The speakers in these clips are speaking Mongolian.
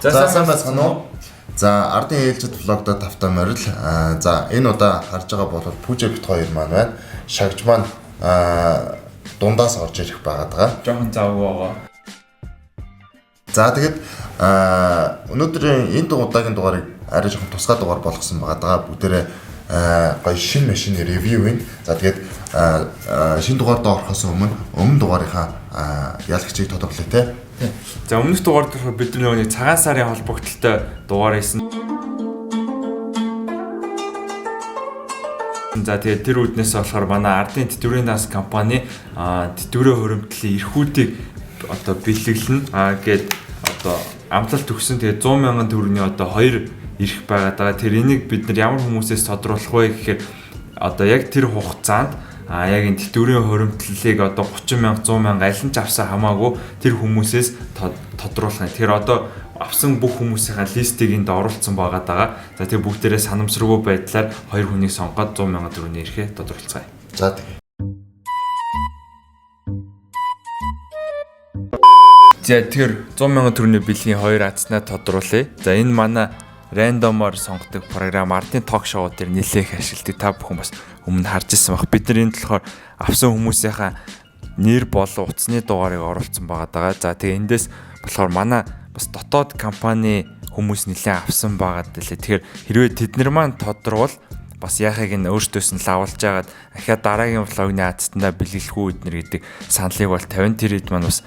За сайн байна уу? За ардын ээлжид влогдо тавтай морил. За энэ удаа харж байгаа бол Пүжэ бит хоёр маань байна. Шагж маань дундаас орж ирэх байгаад байгаа. Жохон завгүй байгаа. За тэгээд өнөөдрийн энэ удаагийн дугаарыг арай жоохон тусгай дугаар болгосон байгаа. Бүгдээрээ гоё шинэ машины ревю юм. За тэгээд шинэ дугаард орохоос өмнө дугаарынхаа ялагчийг тодоглоё те. За өмнөх дугаард бид нэг цагаан сарын холбогдлолтой дугаар хийсэн. За тэгээд тэр үднээс болохоор манай ардын тэтгэврийн данс компани тэтгэврийн хөрөмтлийн эрхүүдийг одоо бэлэглэн гээд одоо амлалт өгсөн. Тэгээд 100 мянган төгрөгийн одоо 2 ирэх байгаа. Тэр энийг бид нар ямар хүмүүсээс тодруулах вэ гэхээр одоо яг тэр хугацаанд яг энэ тэтгэврийн хөрөмтлөлийг одоо 30 мянга 100 мянга аль нь ч авсан хамаагүй тэр хүмүүсээс тодруулах юм. Тэгэхээр одоо авсан бүх хүмүүсийн листийг энд оруулсан байгаа. За тэр бүгдээрээ санамсаргүй байдлаар 2 хүнийг сонгоод 100 мянган төгрөгийн эрхээ тодруулцгаая. За тэгэхээр 100 мянган төгрөгийн бэлгийн 2 азнаа тодруулъя. За энэ манай рандомоор сонгодог програм ардын ток шоу дээр нэлээх ашигладаг. Та бүхэн бас өмнө харж ирсэн баг. Бид нар энд болохоор авсан хүмүүсийнхаа нэр болон утасны дугаарыг оруулсан байгаа. За тэгээ эндээс болохоор манай бас дотоод компани хүмүүс нэлээд авсан байгаа дэлээ. Тэгэхээр хэрвээ тэднэр маань тодорвол бас яахыг нь өөртөөс нь лавлж агаад ахаа дараагийн влогны аацтандаа бэлгэлэх үү эднэр гэдэг саналыг бол 50 тэр хэд маань бас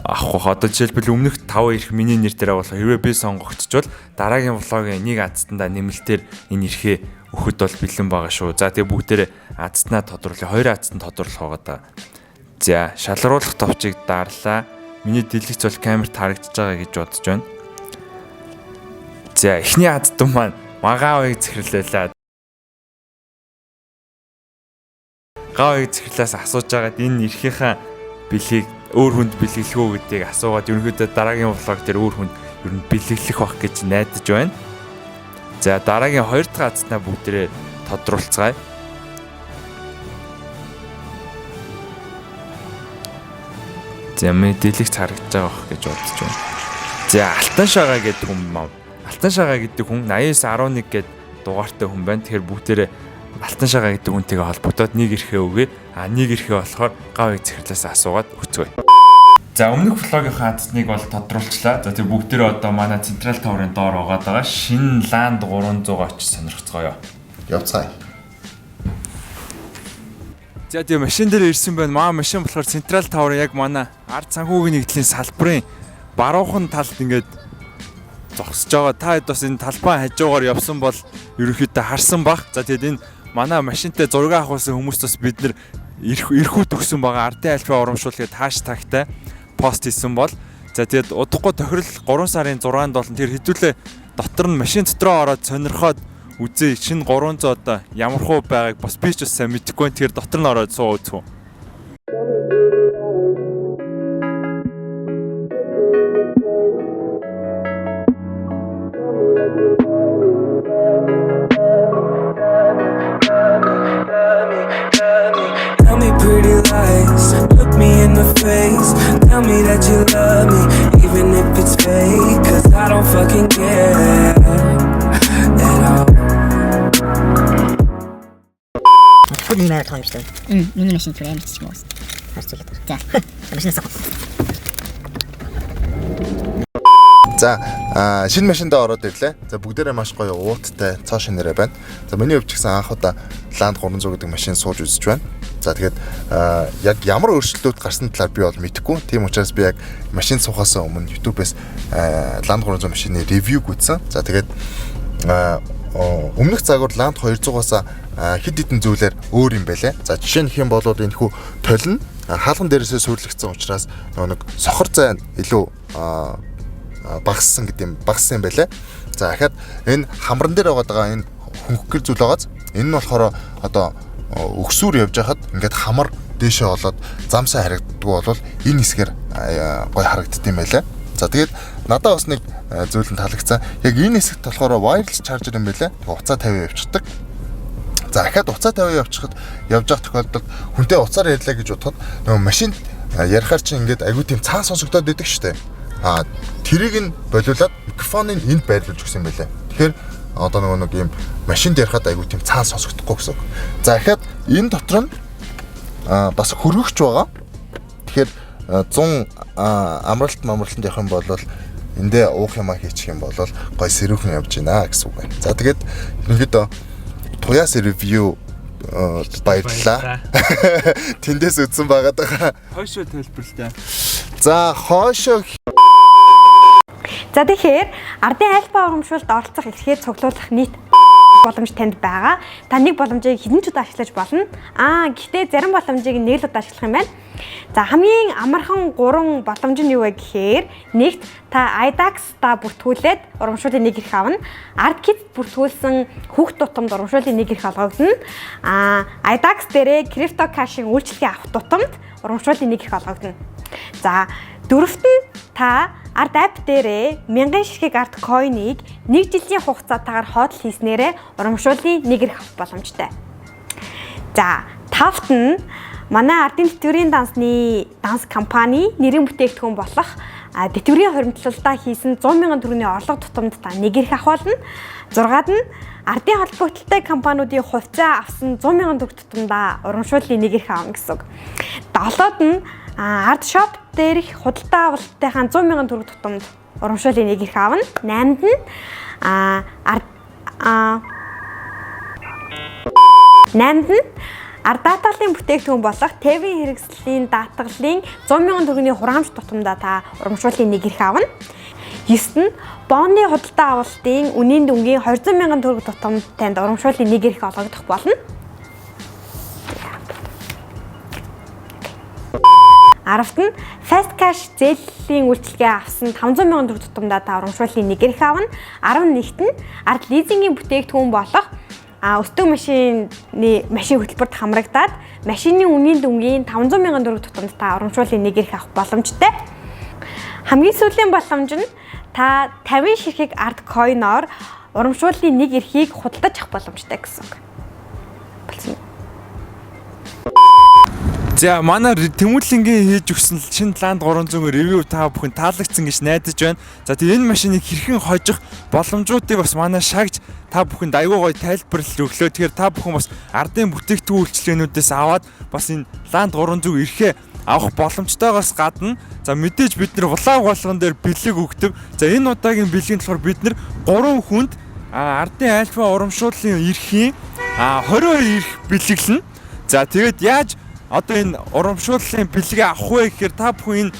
авах. Одоо жишээлбэл өмнөх 5 ирэх миний нэр дээр бол хэрвээ би сонгогдчихвол дараагийн влогийн нэг аацтандаа нэмэлтээр энэ эрхээ өгөхөд бол бэлэн байгаа шүү. За тэгээ бүгдээрээ аацтнаа тодруулъя. 2 аацтанд тодруулах байгаа. За шалруулах товчийг дарлаа. Миний дэлгэц бол камерт харагдаж байгаа гэж бодож байна. За эхний аацтан маань магаавыг захирлуулаад. Гаавыг захирлаас асууж байгаад энэ эрхийнхаа бэлгийг өөр хүнд бэлгэлэх үү гэдгийг асуугаад ерөнхийдөө дараагийн влог дээр өөр хүнд ер нь бэлгэлэх байх гэж найдаж байна. За дараагийн 2 дахь аацтнаа бүгдээрээ тодруулцгаая. За миний дэлгэц харагдаж байгаа байх гэж бодож байна. За Алтан шагаа гэдэг хүн маань. Алтан шагаа гэдэг хүн 8911 гэдэг дугаартай хүн байна. Тэгэхээр бүгдээрээ Алтан шагаа гэдэг хүнтэйгээ холбогдоод нэг эрхээ өгье. Нэг эрхээ болохоор гаавыг захирлаас асуугаад өгцгөөе. За өмнөх влогийнхаа аацныг бол тодруулчлаа. За тэр бүгдээрээ одоо манай Централ таврын доор байгаа шинэ Land 300 очиж сонирхцгоё. явцгаая. За тийм машин дээр ирсэн байна. Маа машин болохоор Централ тавр яг манай ард санхүүгийн нэгдлийн салбарын баруухан талд ингээд зогсож байгаа. Та хэд бас энэ талбай хажуугаар явсан бол ерөнхийдөө харсан бах. За тэгээд энэ манай машинтай зураг авахсан хүмүүст бас бид нэр эрхүүд өгсөн байгаа. Ардын альфа урамшуул гэдэг хаштагтай пост хийсэн бол за тэгээд удахгүй тохирол 3 сарын 6-нд болон тэр хэдүүлээ дотор нь машин дотроо ороод сонирхоод үзээ шинэ 300 одоо ямар хуу байгааг бас би ч бас сайн мэдэхгүй. Тэр дотор нь ороод суу үзв. Look me in the face, tell me that you love me, even if it's fake, cause I don't fucking care at all. Худын маяг том юм шүү дээ. Миний машин түр амар чичмээ ус. Харцуулаад. За. Машинаас авах. За шинэ машиндаа ороод ирлээ. За бүгдээрээ маш гоё ууттай цоо шинээрээ байна. За миний хувьд ч гэсэн анх удаа Land 300 гэдэг машин сууж үзэж байна. За тэгээд яг ямар өөрчлөлтүүд гарсан талаар би бол мэдэхгүй. Тийм учраас би яг машин суухаас өмнө YouTube-ээс Land 300 машины ревюг үзсэн. За тэгээд өмнөх цагаар Land 200-аас хэд хэдэн зүйлээр өөр юм байлаа. За жишээ нь хэм болоод энэ хүү толин хаалган дээрээсээ сүйрлэгдсэн учраас нэг сохор зай илүү багассан юм байлаа. За дахиад энэ хамран дээр байгаа энэ хөнгөх зүйл байгааз энэ нь болохоор одоо өгсүүр явж хахад ингээд хамар дээшээ болоод замсаа харагддаггүй болвол энэ хэсгээр гой харагддаг юм байлаа. За тэгээд надад бас нэг зүйл нь таалагдсан. Яг энэ хэсэгт болохоор wireless charger юм байлаа. Уцаа 50 явчихдаг. За дахиад уцаа 50 явж явах тохиолдолд хүнтэй уцаар ярьлаа гэж бодоход нөгөө машин ярихаар чинь ингээд айгүй тийм цаан сонсогдоод идэг штэ. тэрийг нь болиулаад микрофоныг энд байрлуулж өгсөн байлаа. Тэгэхээр одоо нэг юм машин дээр хаад айгуу тийм цаан сонсогдохгүй гэсэн. За дахиад энэ дотор нь бас хөргөгч байгаа. Тэгэхээр 100 амралтын явах юм бол эндээ уух юмаа хийчих юм бол гой сэрүүхэн явж гинэ гэсэн үг байна. За тэгээд ерөнхийдөө туяас ревю баярлалаа. Тэндээс үзсэн байгаад байгаа. Хойшоо тайлбарлаа. За хойшоо. За тэгэхээр ардын альфа урамшуулалд оролцох эрхээ цуглуулах нийт боломж танд байгаа. Та нэг боломжийг хэдэн ч удаа ашиглаж болно. Гэхдээ зарим боломжийг нэг л удаа ашиглах юм байна. За хамгийн амархан 3 боломж нь юу вэ гэхээр нэгт та IDAX та бүртгүүлээд урамшууллын нэг эрх авна. ArtKit бүртгүүлсэн хүүхд тутамд урамшууллын нэг эрх олгогдно. IDAX дээрээ CryptoCash-ийн үйлчлэгээ авах тутамд урамшууллын нэг эрх олгогдно. За дөрөвт нь та Art app дээрээ 1000 ширхэг Art coin-ыг 1 жилийн хугацаатаагаар хоол хийснээрээ урамшууллын нэг эрх авах боломжтой. За тавт нь манай ардын тэтгэврийн данс компани нэрийн бүтээгдэхүүн болох тэтгэврийн хуримтлалдаа хийсэн 100,000 төгрөгийн орлого тутамд та нэг эрх авах болно. 6-ад нь ардын холбогдлолтой компаниудын хувьцаа авсан 100,000 төгрөг тутамдаа урамшууллын нэг эрх авна гэсэн үг. 7-д нь Art shop дээрх худалдаа авалтынхаа 100,000 төгрөг тутамд урамшууллын нэг эрх авна. 8-д нь арт даатгалын бүтээгдэхүүн болох ТV хэрэгслийн даатгалын 100,000 төгрөгийн хураамж тутамдаа та урамшууллын нэг эрх авна. 9-д нь бонны худалдаа авалтын үнийн дүнгийн 200,000 төгрөг тутамд танд урамшууллын нэг эрх олгогдох болно. 10-д нь Fast Cash зээлийн үйлчилгээ авсан 500,000 төгрөг тутамдаа та урамшууллын нэг эрх авна. 11-д нь арт лизингийн бүтээгдэхүүн болох өсдөг машин хөтөлбөрт хамрагдаад машины үнийн дүнгийн 500,000 төгрөг тутамд та урамшууллын нэг эрх авах боломжтой. Хамгийн сүүлийн боломж нь та 50 ширхэг Art coin-оор урамшууллын нэг эрхийг худалдаж авах боломжтой гэсэн үг. Болсон. За манай Тэмүүлэнгийн хийж өгсөн шинэ Land 300 ревю та бүхэн таалагдсан гэж найдаж байна. За тэгээ энэ машиныг хэрхэн хожих боломжуудыг бас манай шагж та бүхэнд аюу гой тайлбарлал өглөө. Тэгэхээр та бүхэн бас ардын бүтээгдэхүүн үйлчилгээнүүдээс аваад бас энэ Land 300 эрхээ авах боломжтойгоос гадна за мэдээж бид нар влог болгон дээр бэлэг өгдөг. За энэ удаагийн бэлгийн болохоор бид нар 3 хүнд ардын альфа урамшууллын эрхийн 22 эрх бэлэглэнэ. За тэгээд яаж одоо энэ урамшууллын бэлгээ авах вэ гэхээр та бүхэн энэ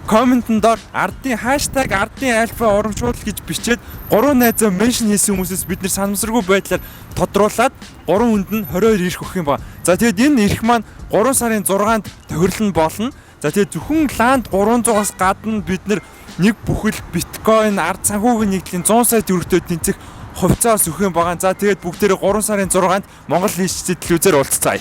комментэн доор ardын #ardын-alpha урамшуулал гэж бичээд 3 найзаа меншн хийсэн хүмүүсээс бид нар санамсаргүй байдлаар тодруулаад 3 хүнд нь 22 эрх өгөх юм ба. За тэгээд энэ эрх маань 3 сарын 6-нд тохирлон болно. За тэгээд зөвхөн Land 300-аас гадна бид нар нэг бүхэл биткойн ард санхүүгийн нэгдлийн 100 сая төгрөгтэй тэнцэх хувьцаас өгөх юм байгаа. За тэгээд бүгдээрээ 3 сарын 6-нд Монгол хэлшицэд телевизээр уулзцаая.